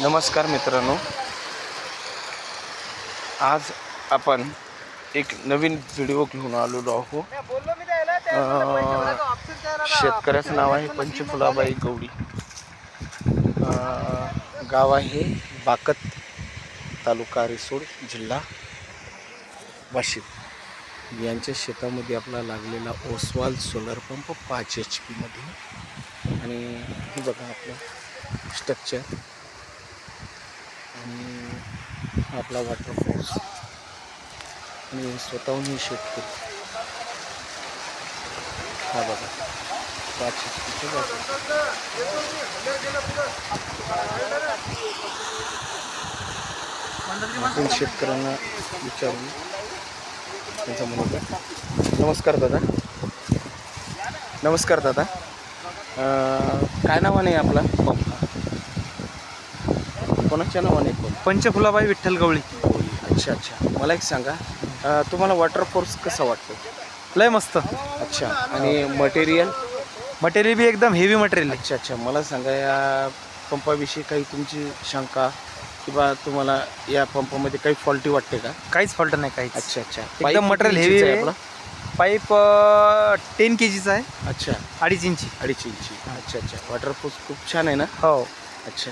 नमस्कार मित्रांनो, आज आपण एक नवीन व्हिडिओ घेऊन आलेलो आहोत। शेतकऱ्याचं नाव आहे पंचफुलाबाई गवळी। गाव आहे बाकत, तालुका रिसोड, जिल्हा वाशिम। यांच्या शेतामध्ये आपला लागलेला ओसवाल सोलर पंप 5 HP मध्ये। आणि हे बघा आपलं स्ट्रक्चर आणि आपला वॉटरफॉल्स आणि स्वतःहून ही शेतकरी हा बघा 5 HP आपण शेतकऱ्यांना विचारून त्यांचा म्हणून। नमस्कार दादा। नमस्कार दादा, काय नावाने आपला पंप? कोणाच्या नावाने? पंचफुलाबाई विठ्ठल गवळी। अच्छा अच्छा, मला एक सांगा, तुम्हाला वॉटरफॉल्स कसा वाटतो? लय मस्त। अच्छा, आणि मटेरियल बी एकदम हेवी मटेरियल। अच्छा अच्छा, मला सांगा या पंपाविषयी काही तुमची शंका किंवा तुम्हाला या पंपामध्ये काही फॉल्टी वाटते का? काहीच फॉल्ट नाही, काहीच। अच्छा अच्छा, एकदम मटेरियल हेवी आहे आपला। पाईप 10 kg आहे। अच्छा, 2.5 इंची। 2.5 इंची। अच्छा अच्छा, वॉटरफॉल्स खूप छान आहे ना? हो। अच्छा,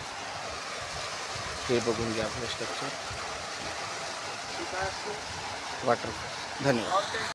हे बघून घ्या आपलं स्ट्रक्चर वॉटरफॉल। धन्यवाद।